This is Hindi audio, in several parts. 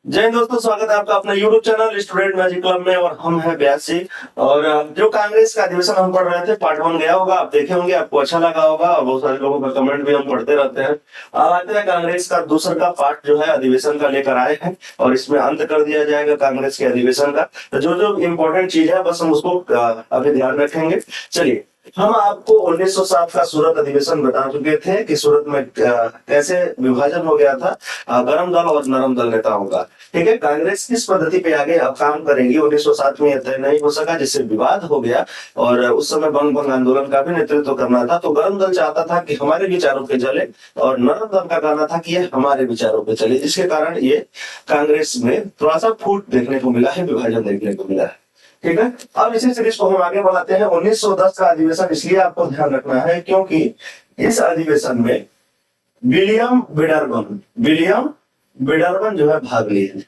जय हिंद दोस्तों, स्वागत है आपका अपना YouTube channel student magic club में। और हम हैं ब्यासी। और जो कांग्रेस का अधिवेशन हम पढ़ रहे थे पार्ट 1 गया होगा, आप देखे होंगे, आपको अच्छा लगा होगा और बहुत सारे लोगों का कमेंट भी हम पढ़ते रहते हैं। अब आते हैं कांग्रेस का दूसरा का पार्ट जो है अधिवेशन का लेकर आए हैं और इसमें अंत कर दिया जाएगा कांग्रेस के अधिवेशन का। तो जो जो इम्पोर्टेंट चीज है बस हम उसको अभी ध्यान रखेंगे। चलिए, हम आपको 1907 का सूरत अधिवेशन बता चुके थे कि सूरत में कैसे विभाजन हो गया था गर्म दल और नरम दल नेताओं का। ठीक है, कांग्रेस किस पद्धति पे आगे अब काम करेगी 1907 में यह तय नहीं हो सका, जिससे विवाद हो गया। और उस समय बंग भंग आंदोलन का भी नेतृत्व करना था, तो गर्म दल चाहता था कि हमारे विचारों पे चले और नरम दल का कहना था कि ये हमारे विचारों पे चले, जिसके कारण ये कांग्रेस में थोड़ा सा फूट देखने को मिला है, विभाजन देखने को मिला है। ठीक है, अब इसी सीरीज को हम आगे बढ़ाते हैं। 1910 का अधिवेशन इसलिए आपको ध्यान रखना है क्योंकि इस अधिवेशन में विलियम बिडरबन जो है भाग लिए थे,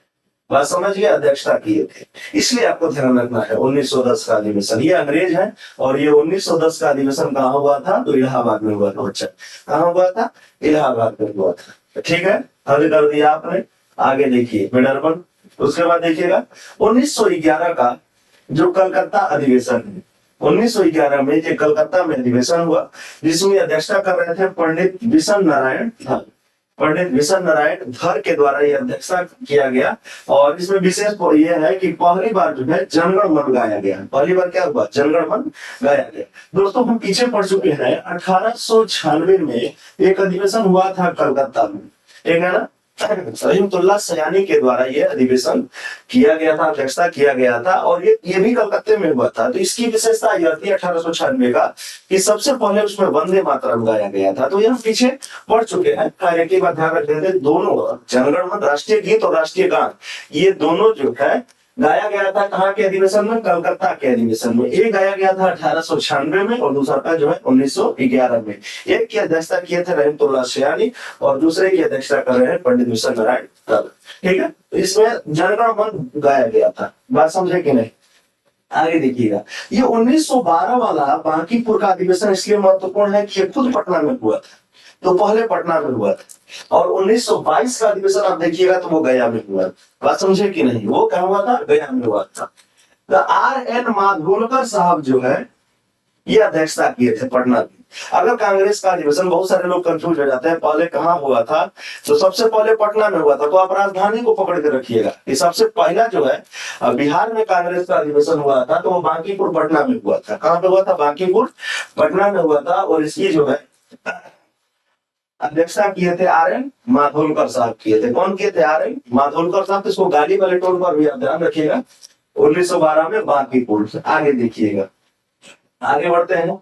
बात समझिए, अध्यक्षता किए थे। इसलिए आपको ध्यान रखना है 1910 का अधिवेशन, ये अंग्रेज है। और ये 1910 का अधिवेशन कहाँ हुआ था? तो इलाहाबाद में हुआ था बच्चा। कहाँ हुआ था? इलाहाबाद में हुआ था। ठीक है, हल कर दिया आपने। आगे देखिए बिडरबन। उसके बाद देखिएगा 1911 का जो कलकत्ता अधिवेशन है, 1911 में ये कलकत्ता में अधिवेशन हुआ, जिसमें अध्यक्षता कर रहे थे पंडित विशन नारायण धर। पंडित विशन नारायण धर के द्वारा यह अध्यक्षता किया गया। और इसमें विशेष यह है कि पहली बार जो है जनगण मन गाया गया। पहली बार क्या हुआ? जनगण मन गाया गया। दोस्तों, हम पीछे पढ़ चुके हैं 1896 में एक अधिवेशन हुआ था कलकत्ता में, एक है ना, रहीमतुल्लाह सयानी के द्वारा यह अधिवेशन किया गया था, अध्यक्षता किया गया था। और ये भी कलकत्ते में हुआ था। तो इसकी विशेषता यह थी 1896 का कि सबसे पहले उसमें वंदे मातरम गाया गया था। तो ये हम पीछे पढ़ चुके हैं। कार्य की बात ध्यान रखते थे, दोनों जनगण मन, राष्ट्रीय गीत और राष्ट्रीय गान, ये दोनों जो है गाया गया था कहाँ के अधिवेशन में? कलकत्ता के अधिवेशन में। एक गाया गया था 1896 में और दूसरा का जो है 1911 में। एक की अध्यक्षता किए थे रहीमतुल्लाह सयानी और दूसरे की अध्यक्षता कर रहे हैं पंडित विशन नारायण धर। ठीक है, तो इसमें जनगण मन गाया गया था। बात समझे कि नहीं? आगे देखिएगा, ये 1912 वाला बांकीपुर का अधिवेशन इसलिए महत्वपूर्ण है कि ये खुद पटना में हुआ था। तो पहले पटना में हुआ था। और 1922 का अधिवेशन आप देखिएगा तो वो गया में हुआ। बात समझे कि नहीं? वो क्या हुआ था? गया में हुआ था। तो RN माधोलकर साहब जो है ये अध्यक्षता किए थे पटना की। अगर कांग्रेस का अधिवेशन, बहुत सारे लोग कंफ्यूज हो जाते हैं, पहले कहाँ हुआ था? तो सबसे पहले पटना में हुआ था। तो आप राजधानी को पकड़ के रखिएगा कि सबसे पहला जो है बिहार में कांग्रेस का अधिवेशन हुआ था तो वो बांकीपुर पटना में हुआ था। कहाँ पे हुआ था? बांकीपुर पटना में हुआ था। और इसकी जो है अध्यक्षता किए थे RN माधोलकर साहब किए थे। कौन किए थे? RN माधोलकर साहब। तो इसको गाली वाले टोन पर भी आप ध्यान रखिएगा। 1912 में बांकीपुर। आगे देखिएगा, आगे बढ़ते हैं।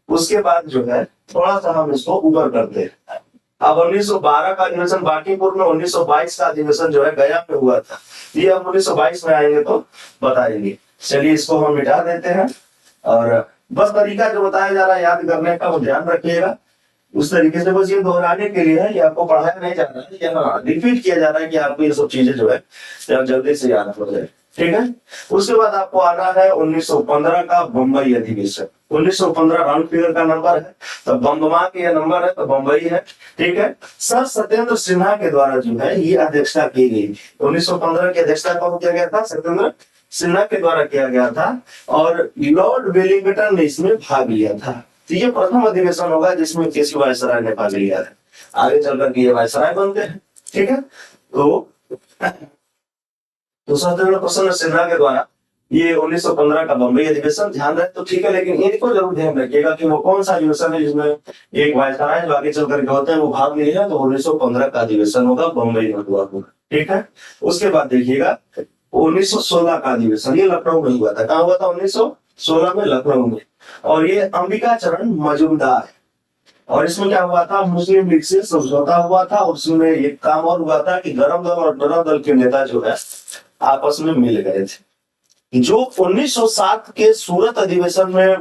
उसके बाद जो है थोड़ा सा हम इसको ऊपर करते हैं। अब 1912 का अधिवेशन बांकीपुर में, 1922 का अधिवेशन जो है गया में हुआ था। ये हम 1922 में आएंगे तो बताएंगे। चलिए, इसको हम मिटा देते हैं। और बस तरीका जो बताया जा रहा है याद करने का वो ध्यान रखिएगा। उस तरीके से बस ये दोहराने के लिए है, ये आपको पढ़ाया नहीं जा रहा है, यहाँ रिपीट किया जा रहा है कि आपको ये सब चीजें जो है जल्दी से याद हो जाए। ठीक है, उसके बाद आपको आना है 1915 का बम्बई अधिवेशन। 1915 राउंड फिगर का नंबर है, तो बम्बमा के ये नंबर है, तो बम्बई है। ठीक है, सर सत्येंद्र सिन्हा के द्वारा जो है ये अध्यक्षता की गई। 1915 की अध्यक्षता कौन किया गया था? सत्येंद्र सिन्हा के द्वारा किया गया था। और लॉर्ड वेलिंगटन ने इसमें भाग लिया था। तो ये प्रथम अधिवेशन होगा जिसमें केसी वायसराय ने भाग लिया है। आगे चलकर के ये वायसराय बनते हैं। ठीक है, तो सत्येंद्र प्रसन्न सिन्हा के द्वारा ये 1915 का बम्बई अधिवेशन ध्यान रहे तो ठीक है, लेकिन इनको जरूर ध्यान रखिएगा कि वो कौन सा अधिवेशन है जिसमें एक वायसराय जो आगे चल करके होते हैं वो भाग लिए हैं। तो 1915 का अधिवेशन होगा, बम्बई में हुआ होगा। ठीक है, उसके बाद देखिएगा 1916 का अधिवेशन, ये लखनऊ में हुआ था। कहाँ हुआ था? 1916 में लखनऊ में। और ये अंबिका चरण मजूमदार। और इसमें क्या हुआ था? मुस्लिम लीग से समझौता हुआ था। और उसमें एक काम और हुआ था कि गरम दल और नरम दल के नेता जो है आपस में मिल गए थे। जो 1907 के सूरत अधिवेशन में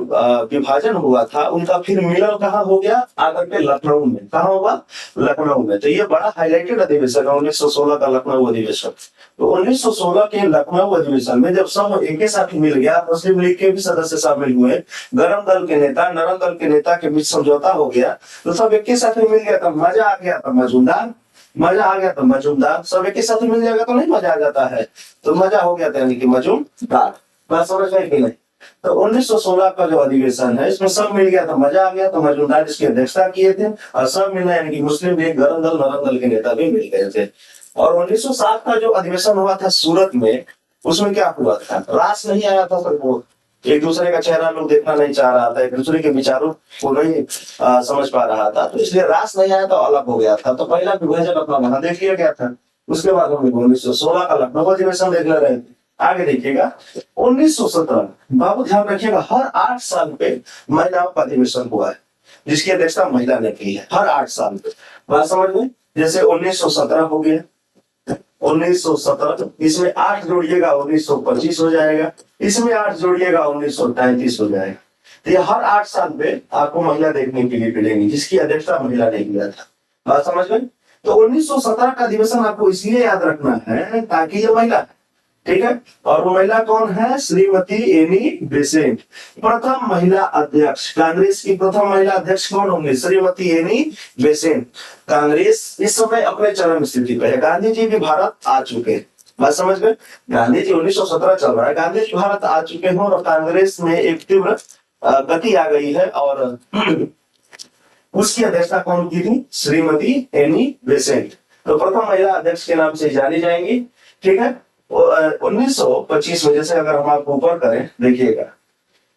विभाजन हुआ था उनका फिर मिलन कहाँ हो गया? आकर के लखनऊ में। कहाँ हुआ? लखनऊ में। तो ये बड़ा हाईलाइटेड अधिवेशन है 1916 का लखनऊ अधिवेशन। तो 1916 के लखनऊ अधिवेशन में जब सब एक ही साथ मिल गया, मुस्लिम लीग के भी सदस्य शामिल हुए, गरम दल के नेता नरम दल के नेता के बीच समझौता हो गया, तो सब एक ही साथ मिल गया, तब मजा आ गया। तब मजूमदार मजा आ गया तो मजूमदार, सब एक ही साथ मिल जाएगा तो नहीं मजा आ जाता है, तो मजा हो गया था यानी कि मजूमदार। बात समझ में कि नहीं? तो 1916 का जो अधिवेशन है इसमें सब मिल गया था, मजा आ गया तो मजूमदार इसकी अध्यक्षता किए थे, और सब मिलना यानी कि मुस्लिम लीग, गरम दल, नरम दल के नेता भी मिल गए थे। और 1907 का जो अधिवेशन हुआ था सूरत में, उसमें क्या हुआ था, रास नहीं आया था सबको, एक दूसरे का चेहरा लोग देखना नहीं चाह रहा था, एक दूसरे के विचारों को नहीं समझ पा रहा था, तो इसलिए रास नहीं आया तो अलग हो गया था। तो पहला विभाजन अपना वहां देख लिया गया था। उसके बाद हम 1916 का लखनऊ अधिवेशन देख ले रहे थे। आगे देखिएगा 1917, बाबू ध्यान रखिएगा, हर 8 साल पे महिलाओं का अधिवेशन हुआ है, जिसकी अध्यक्षता महिला ने की है, हर 8 साल पे। बात समझ में? जैसे 1917 हो गया, 1917, इसमें 8 जोड़िएगा 1925 हो जाएगा, इसमें 8 जोड़िएगा 1933 हो जाएगा। तो ये हर 8 साल पे आपको महिला देखने के लिए मिलेंगी, जिसकी अध्यक्षता महिला ने किया था। बात समझ में? तो 1917 का अधिवेशन आपको इसलिए याद रखना है ताकि ये महिला है, ठीक है। और वो महिला कौन है? श्रीमती एनी बेसेंट, प्रथम महिला अध्यक्ष। कांग्रेस की प्रथम महिला अध्यक्ष कौन होंगे? Shrimati Annie Besant. कांग्रेस इस समय अपने चरम स्थिति पे है, गांधी जी भी भारत आ चुके हैं। बात समझ गए? गांधी जी 1917 चल रहा है, गांधी जी भारत आ चुके हैं और कांग्रेस में एक तीव्र गति आ गई है, और उसकी अध्यक्षता कौन की थी? Shrimati Annie Besant. तो प्रथम महिला अध्यक्ष के नाम से जानी जाएंगी, ठीक है। 1925 में, जैसे अगर हम आपको ऊपर करें, देखिएगा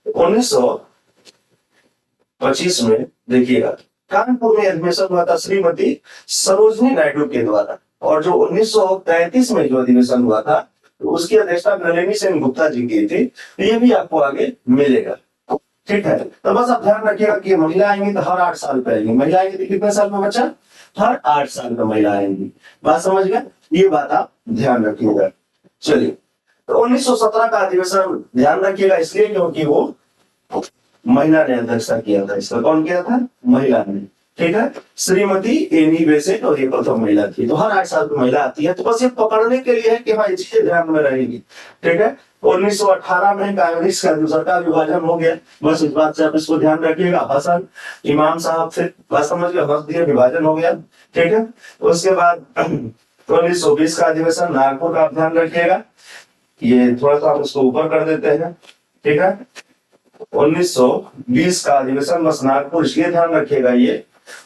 1925 में देखिएगा कानपुर में अधिवेशन हुआ था श्रीमती सरोजनी नायडू के द्वारा, और जो 1933 में जो अधिवेशन हुआ था तो उसकी अध्यक्षता नलिनी सेन गुप्ता जी की थी। तो ये भी आपको आगे मिलेगा, ठीक है। तो बस आप ध्यान रखिएगा कि महिला आएंगी तो हर 8 साल पे आएंगी, महिला आएंगी तो कितने साल में बच्चा? हर 8 साल में महिला आएंगी। बात समझ गए? ये बात आप ध्यान रखिएगा। चलिए, तो 1917 का अधिवेशन ध्यान रखिएगा इसलिए क्योंकि वो महिला ने अध्यक्षता किया था, इसका कौन किया था? महिला ने, ठीक है। श्रीमती एनी बेसेंट, और ये प्रथम महिला थी। तो हर 8 साल में महिला आती है, तो बस ये पकड़ने के लिए है कि हाँ ये चीजें ध्यान में रहेगी, ठीक है। 1918 में कांग्रेस का दूसरा का विभाजन हो गया, बस इस बात से आप इसको ध्यान रखिएगा। हसन इमाम साहब से बात समझ गए, हंस दिया, विभाजन हो गया, ठीक है। उसके बाद 1920 का अधिवेशन नागपुर का, आप ध्यान रखिएगा, ये थोड़ा सा हम उसको ऊपर कर देते हैं, ठीक है। 1920 का अधिवेशन बस नागपुर, इसलिए ध्यान रखिएगा ये,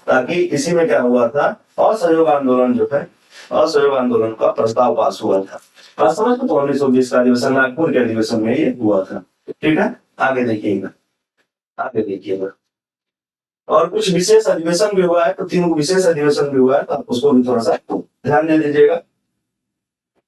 ताकि इसी में क्या हुआ था, असहयोग आंदोलन जो है, असहयोग आंदोलन का प्रस्ताव पास हुआ था। बात समझ में? तो 1920 का अधिवेशन नागपुर के अधिवेशन में ये हुआ था, ठीक है। आगे देखिएगा, आगे देखिएगा, और कुछ विशेष अधिवेशन भी हुआ है, तो 3 विशेष अधिवेशन भी हुआ है, तो आप उसको भी थोड़ा सा ध्यान दे दीजिएगा।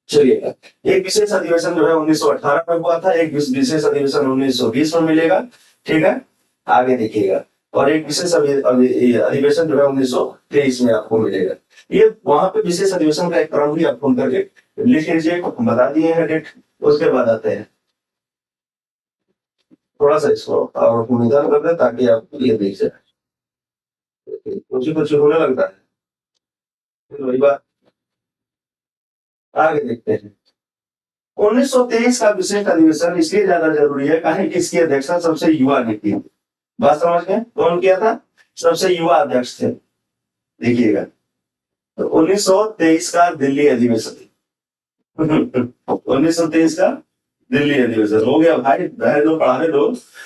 चलिए, एक विशेष अधिवेशन जो है 1918 में हुआ था, एक विशेष अधिवेशन 1920 में मिलेगा, ठीक है। आगे देखिएगा, और एक विशेष अधिवेशन जो है 1923 में आपको मिलेगा। ये वहां पे विशेष अधिवेशन का एक क्रम भी आपको करके लिख लीजिए, बता दिए हैं डेट। उसके बाद आते हैं, थोड़ा सा इसको और निदान कर दे ताकि आप ये देख जाए, कुछ होने लगता है, फिर वही बात। आगे देखते हैं, 1923 का विशेष अधिवेशन इसलिए ज्यादा जरूरी है कहीं कि इसकी अध्यक्षता सबसे युवा ने की। बात समझ गए? कौन किया था? सबसे युवा अध्यक्ष थे। देखिएगा, तो 1923 का दिल्ली अधिवेशन 1923 का दिल्ली अधिवेशन हो गया भाई, दो पढ़ाने दो।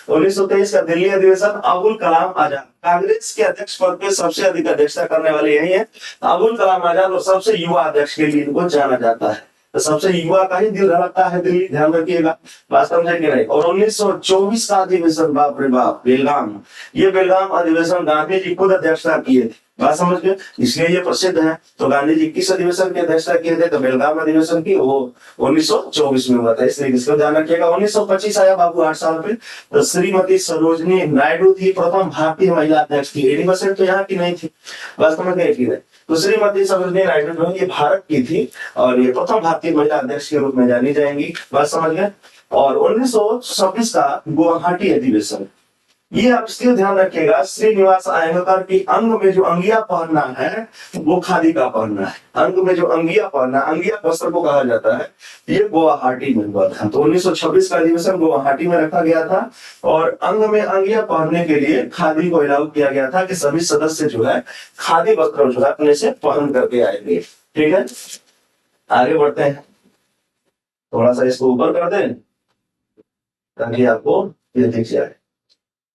1923 का दिल्ली अधिवेशन, अबुल कलाम आजाद कांग्रेस के अध्यक्ष पद पे सबसे अधिक अध्यक्षता करने वाले यही है, अबुल कलाम आजाद, और सबसे युवा अध्यक्ष के लिए इनको जाना जाता है। तो सबसे युवा का ही दिल धड़कता है दिल्ली, ध्यान रखिएगा। बात समझे कि नहीं? और 1924 का अधिवेशन, बाप रे बाप, बेलगाम, ये बेलगाम अधिवेशन गांधी जी खुद अध्यक्षता किए थे। बात समझ गए? इसलिए ये प्रसिद्ध है। तो गांधी जी किस अधिवेशन की अध्यक्षता किए थे? तो बेलगाम अधिवेशन की, वो 1924 में हुआ था, इसलिए इसको ध्यान रखिएगा। 1925 आया बाबू 8 साल पे, तो श्रीमती सरोजनी नायडू थी प्रथम भारतीय महिला अध्यक्ष थी। एनी बेसेंट तो यहाँ की नहीं थी, बात समझ गए कि नहीं? तो श्रीमती सरोजनी नायडू जो है ये भारत की थी, और ये प्रथम भारतीय महिला अध्यक्ष के रूप में जानी जाएंगी। बात समझ गए? और 1926 का गुवाहाटी अधिवेशन, ये आप इसलिए ध्यान रखिएगा, श्रीनिवास आयंगर की अंग में जो अंगिया पहनना है वो खादी का पहनना है। अंग में जो अंगिया पहनना, अंगिया वस्त्र को कहा जाता है, ये गुवाहाटी में हुआ था। तो 1926 का अधिवेशन गुवाहाटी में रखा गया था और अंग में अंगिया पहनने के लिए खादी को अलाउ किया गया था कि सभी सदस्य जो है खादी वस्त्र जो है अपने से पहन करके आएंगे। ठीक है, आगे बढ़ते हैं, थोड़ा सा इसको ऊपर कर दें ताकि आपको ये दिख जाए।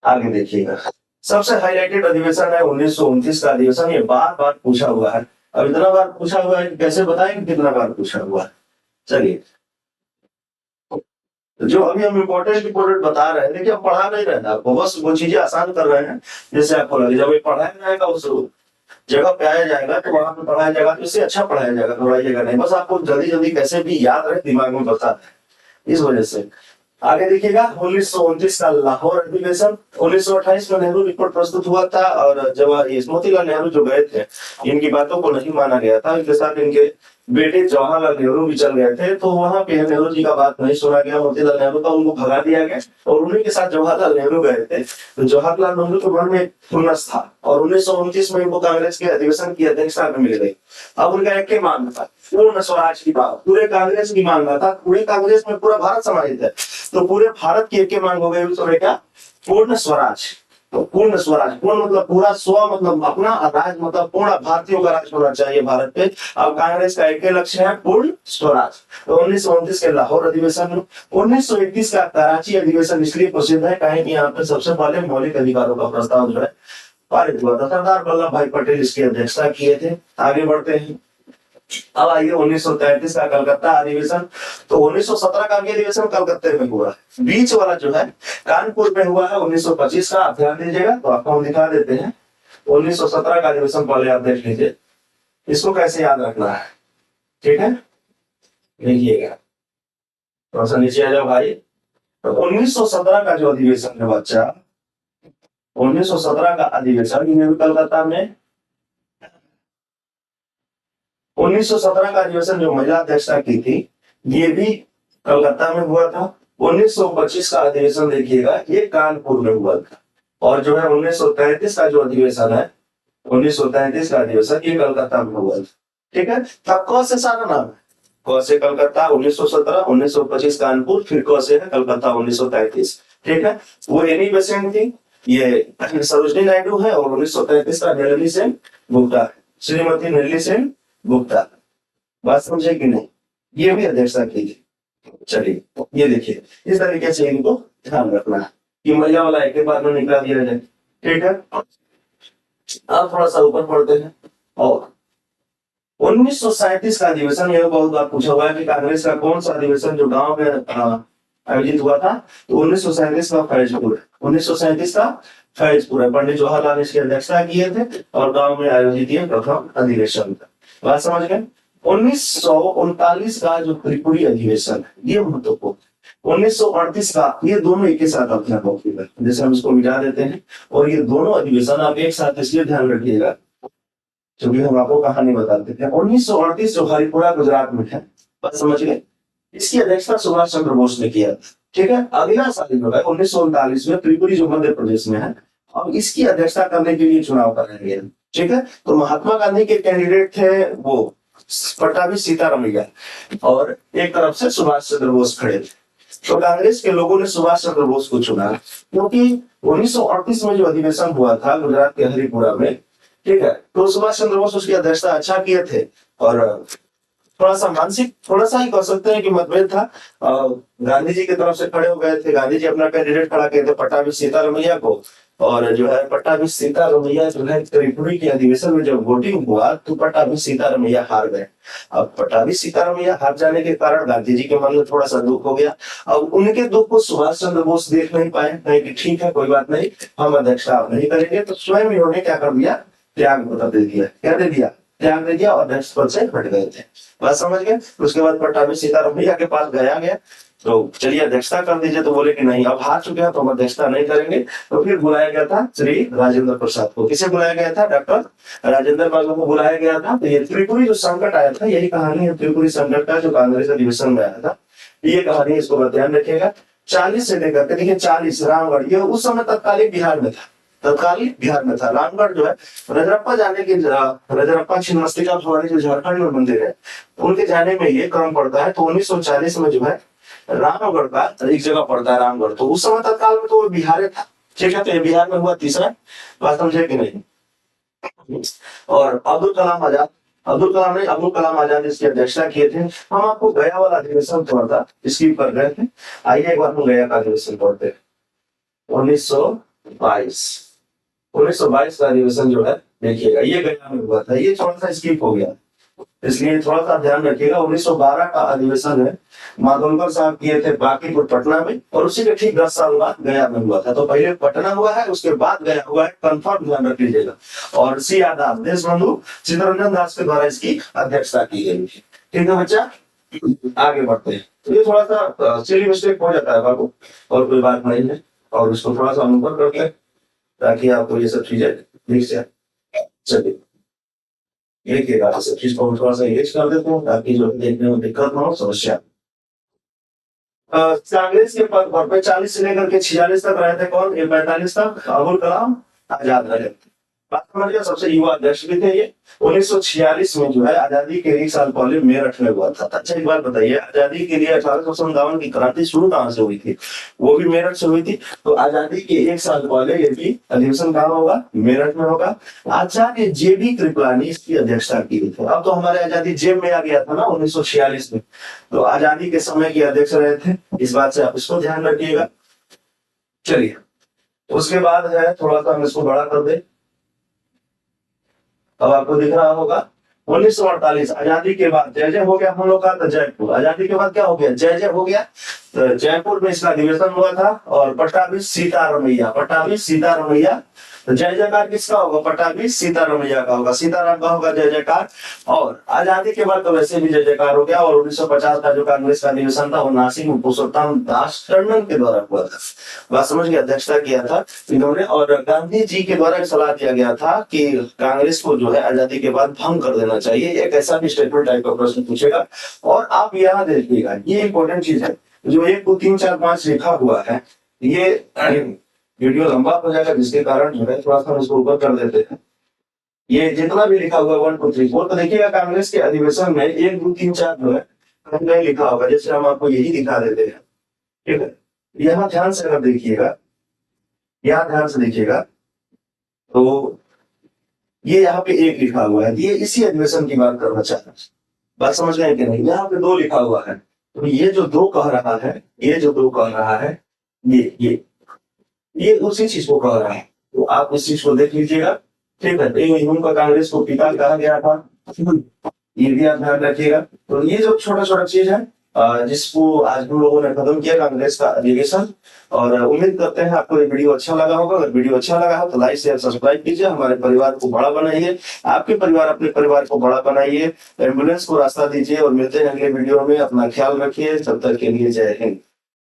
आगे देखिएगा, सबसे हाईलाइटेड अधिवेशन है 1929 का अधिवेशन। ये बार बार पूछा हुआ है, अब इतना बार पूछा हुआ है कि कैसे बताएं कितना बार पूछा हुआ है। चलिए, जो अभी हम इम्पोर्टेंट इंपोर्टेंट बता रहे हैं, देखिए हम पढ़ा नहीं रहे हैं आपको, बस वो चीजें आसान कर रहे हैं जैसे आपको लगे। जब ये पढ़ाया जाएगा उस जगह पे आया जाएगा तो वहां पे पढ़ाया जाएगा, तो इससे अच्छा पढ़ाया जाएगा, घबराइएगा नहीं। बस आपको जल्दी जल्दी कैसे भी याद रहे, दिमाग में बता है, इस वजह से। आगे देखिएगा, 1929 का लाहौर अधिवेशन। 1928 में नेहरू रिपोर्ट प्रस्तुत हुआ था और जब मोतीलाल नेहरू जो गए थे, इनकी बातों को नहीं माना गया था, इनके साथ इनके बेटे जवाहरलाल नेहरू भी चल गए थे। तो वहां पे नेहरू जी का बात नहीं सुना गया, मोतीलाल नेहरू का, उनको भगा दिया गया और उन्हीं के साथ जवाहरलाल नेहरू गए थे। तो जवाहरलाल नेहरू के मन में खुन्नस था और 1929 में इनको कांग्रेस के अधिवेशन की अध्यक्षता में मिल गई। अब उनका एक ही मांग था, पूर्ण स्वराज की बात, पूरे कांग्रेस की मांग था। पूरे कांग्रेस में पूरा भारत समाहित है, तो पूरे भारत की एक ही मांग हो गई, उस समय क्या, पूर्ण स्वराज। तो पूर्ण स्वराज, पूर्ण मतलब पूरा, स्व मतलब अपना, राज मतलब पूर्ण भारतीयों का राज होना चाहिए भारत पे। अब कांग्रेस का एक ही लक्ष्य है, पूर्ण स्वराज। तो 1929 के लाहौर अधिवेशन। 1931 का कराची अधिवेशन इसलिए प्रसिद्ध है कहीं यहाँ पे सबसे पहले मौलिक अधिकारों का प्रस्ताव जो है पारित हुआ था। सरदार वल्लभ भाई पटेल इसकी अध्यक्षता किए थे। आगे बढ़ते हैं, अब आइए 1933 का कलकत्ता अधिवेशन। तो 1917 का भी अधिवेशन कलकत्ते में हुआ है, बीच वाला जो है कानपुर में हुआ है 1925 का। आप ध्यान दीजिएगा, तो आपको हम दिखा देते हैं 1917 का अधिवेशन, पहले आप देख लीजिए, इसको कैसे याद रखना है। ठीक है, देखिएगा, थोड़ा सा नीचे आ जाओ भाई। तो 1917 का जो अधिवेशन है बच्चा, 1917 का अधिवेशन ये भी कलकत्ता में। 1917 का अधिवेशन जो महिला अध्यक्षता की थी, ये भी कलकत्ता में हुआ था। 1925 का अधिवेशन देखिएगा, ये कानपुर में हुआ था। और जो है 1933 का जो अधिवेशन है, 1933 का अधिवेशन ये कलकत्ता में हुआ था। ठीक है, तब क से सारा नाम है, क से कलकत्ता 1917, 1925 कानपुर, फिर क से है कलकत्ता 1933। ठीक है, वो एनी बेसेंट थी, ये सरोजनी नायडू है, और 1933 का नलिनी सेन गुप्ता, श्रीमती नलिनी सेन गुप्ता। बात समझे कि नहीं, ये भी अध्यक्षता की थी। चलिए ये देखिए, इस तरीके से इनको ध्यान रखना है कि महिला वाला एक ही बार में निकाल दिया जाए। ठीक है, अब थोड़ा सा ऊपर पढ़ते हैं। और 1937 का अधिवेशन, यह बहुत बार पूछा हुआ है कि कांग्रेस का कौन सा अधिवेशन जो गांव में आयोजित हुआ था, तो 1937 का फैजपुर, 1937 का फैजपुर है। पंडित जवाहरलाल इसकी अध्यक्षता किए थे और गांव में आयोजित ये प्रथम अधिवेशन था। बात समझ गए। 1939 का जो त्रिपुरी अधिवेशन है, ये महत्वपूर्ण। 1938 का, ये दोनों एक ही साथ अध्यापक है, जैसे हम इसको मिटा देते हैं। और ये दोनों अधिवेशन आप एक साथ इसलिए ध्यान रखिएगा क्योंकि हम आपको कहानी बताते थे। 1938 जो हरिपुरा गुजरात में है, बात समझ गए, इसकी अध्यक्षता सुभाष चंद्र बोस ने किया। ठीक है, अगला साल जो है 1939 में त्रिपुरी जो मध्य प्रदेश में है, अब इसकी अध्यक्षता करने के लिए चुनाव कराया। ठीक है, तो महात्मा गांधी के कैंडिडेट थे वो पट्टाभी सीतारमैया, और एक तरफ से सुभाष चंद्र बोस खड़े थे। तो कांग्रेस के लोगों ने सुभाष चंद्र बोस को चुना, क्योंकि 1938 में जो अधिवेशन हुआ था गुजरात के हरिपुरा में, ठीक है, तो सुभाष चंद्र बोस उसकी अध्यक्षता अच्छा किए थे। और थोड़ा सा मानसिक, थोड़ा सा ही कह सकते हैं कि मतभेद था। गांधी जी की तरफ से खड़े हो गए थे, गांधी जी अपना कैंडिडेट खड़ा किए थे पट्टाभी सीतारमैया को, और जो है पट्टाभी सीतारमैया जो है त्रिपुरी के अधिवेशन में जब वोटिंग हुआ तो पट्टाभी सीतारमैया हार गए। अब पट्टाभी सीतारमैया हार जाने के कारण गांधी जी के मन में थोड़ा सा दुख हो गया। अब उनके दुख को सुभाष चंद्र बोस देख नहीं पाए, नहीं कि ठीक है कोई बात नहीं, हम अध्यक्षता आप नहीं करेंगे, तो स्वयं इन्होंने क्या कर दिया, त्याग पत्र दे दिया। क्या दे दिया, त्याग दे दिया, और अध्यक्ष पद से हट गए थे। बात समझ गए। उसके बाद पट्टाभी सीतारमैया के पास गया, तो चलिए अध्यक्षता कर दीजिए, तो बोले कि नहीं अब हार चुके हैं तो हम अध्यक्षता नहीं करेंगे। तो फिर बुलाया गया था श्री राजेंद्र प्रसाद को। किसे बुलाया गया था, डॉक्टर राजेंद्र प्रसाद को बुलाया गया था। तो ये त्रिपुरी जो संकट आया था, यही कहानी है त्रिपुरी संकट का, जो कांग्रेस अधिवेशन में आया था, ये कहानी, इसको ध्यान रखिएगा। 1940 से लेकर के देखिए 40 रामगढ़, ये उस समय तत्कालीन बिहार में था, तत्कालीन बिहार में था। रामगढ़ जो है रजरप्पा जाने की, रजरप्पा छिन्नमस्तिका भवानी जो झारखंड में मंदिर है, उनके जाने में ये क्रम पड़ता है। तो 1940 में जो है रामगढ़ का एक जगह पड़ता है रामगढ़, तो उस समय तत्काल में तो वो बिहार था। ठीक है, तो ये बिहार में हुआ तीसरा, बात समझे कि नहीं। और अब्दुल कलाम आजाद, अब्दुल कलाम ने, अब्दुल कलाम आजाद इसकी अध्यक्षता किए थे। हम आपको गया वाला अधिवेशन थोड़ा सा स्किप कर गए थे, आइए एक बार हम गया का अधिवेशन पढ़ते हैं। 1922, 1922 का अधिवेशन जो है देखिएगा, ये गया में हुआ था, ये थोड़ा सा स्किप हो गया, इसलिए थोड़ा सा ध्यान रखिएगा। 1912 का अधिवेशन है, माधवलकर साहब किए थे बांकीपुर पटना में, और उसी के ठीक 10 साल बाद गया में हुआ था। तो पहले पटना हुआ है, उसके बाद गया हुआ है, कंफर्म ध्यान रख लीजिएगा। और सी आर दास, देशबंधु चित्तरंजन दास के द्वारा इसकी अध्यक्षता की गई थी। ठीक है बच्चा, आगे बढ़ते हैं। तो ये थोड़ा सा सिली मिस्टेक हो जाता है बाबू, और कोई बात नहीं है, और इसको थोड़ा सा अनुभव करते हैं ताकि आपको ये सब चीजें दिख जाए। चलिए देखिएगा, सब चीज को थोड़ा सा इरेज कर देते हैं ताकि जो देखने में दिक्कत ना हो, समस्या। कांग्रेस के पद पर 40 से लेकर के 46 तक रहे थे कौन, ये 45 तक अब्दुल कलाम आजाद रहे। बात समझ गया, सबसे युवा अध्यक्ष भी थे ये। 1946 में जो है आजादी के 1 साल पहले मेरठ में हुआ था। अच्छा एक बात बताइए, आजादी के लिए 1857 की क्रांति शुरू कहां से हुई थी, वो भी मेरठ से हुई थी। तो आजादी के 1 साल पहले ये भी अधिवेशन कहाँ होगा, मेरठ में होगा। आचार्य JB कृपलानी इसकी अध्यक्षता की गई थी। अब तो हमारे आजादी जेब में आ गया था ना 1946 में, तो आजादी के समय के अध्यक्ष रहे थे, इस बात से आप इसको ध्यान रखिएगा। चलिए उसके बाद है, थोड़ा सा हम इसको बड़ा कर दे, अब आपको दिख रहा होगा 1948 आजादी के बाद जय जय हो गया हम लोग का, तो जयपुर आजादी के बाद क्या हो गया, जय जय हो गया। तो जयपुर में इसका अधिवेशन हुआ था, और पट्टाभी सीतारमैया, पट्टाभी सीतारमैया। तो जय जयकार किसका होगा, पट्टाभी सीतारमैया का होगा, सीताराम का होगा जय जयकार। और आजादी के बाद तो वैसे भी जय जयकार हो गया। और 1950 का जो कांग्रेस का अधिवेशन था वो नासिक में पुरुषोत्तम दास टंडन के द्वारा हुआ था। बात समझ के अध्यक्षता किया था इन्होंने, और गांधी जी के द्वारा सलाह दिया गया था कि कांग्रेस को जो है आजादी के बाद भंग कर देना चाहिए। एक ऐसा भी स्टेटमेंट टाइप का प्रश्न पूछेगा। और आप यहाँ देखिएगा, ये इंपॉर्टेंट चीज है, जो 1 2 3 4 5 लिखा हुआ है, ये वीडियो लंबा हो जाएगा, जिसके कारण जो है थोड़ा सा इसको ऊपर कर देते हैं। ये जितना भी लिखा हुआ 1 2 3 4, तो देखिएगा कांग्रेस के अधिवेशन में 1 2 3 4 जो है कहीं नहीं लिखा होगा, जैसे हम आपको यही दिखा देते हैं। ठीक है, यहाँ ध्यान से अगर देखिएगा, यहाँ ध्यान से देखिएगा, तो ये यहाँ पे 1 लिखा हुआ है, ये इसी अधिवेशन की बात करना चाह रहा है। बात समझ गए कि नहीं, यहाँ पे 2 लिखा हुआ है, तो ये जो 2 कह रहा है, ये जो 2 कह रहा है, ये उसी चीज को कह रहा है। तो आप इस चीज को देख लीजिएगा। ठीक है, का कांग्रेस को पिता कहा गया था, ये भी आप ध्यान रखिएगा। तो ये जो छोटा छोटा चीज है जिसको आज हम लोगों ने खत्म किया कांग्रेस का अधिवेशन। और उम्मीद करते हैं आपको ये वीडियो अच्छा लगा होगा। अगर वीडियो अच्छा लगा हो तो लाइक शेयर सब्सक्राइब कीजिए, हमारे परिवार को बड़ा बनाइए, आपके परिवार अपने परिवार को बड़ा बनाइए, एम्बुलेंस को रास्ता दीजिए। और मिलते हैं अगले वीडियो में, अपना ख्याल रखिए, तब तक के लिए जय हिंद।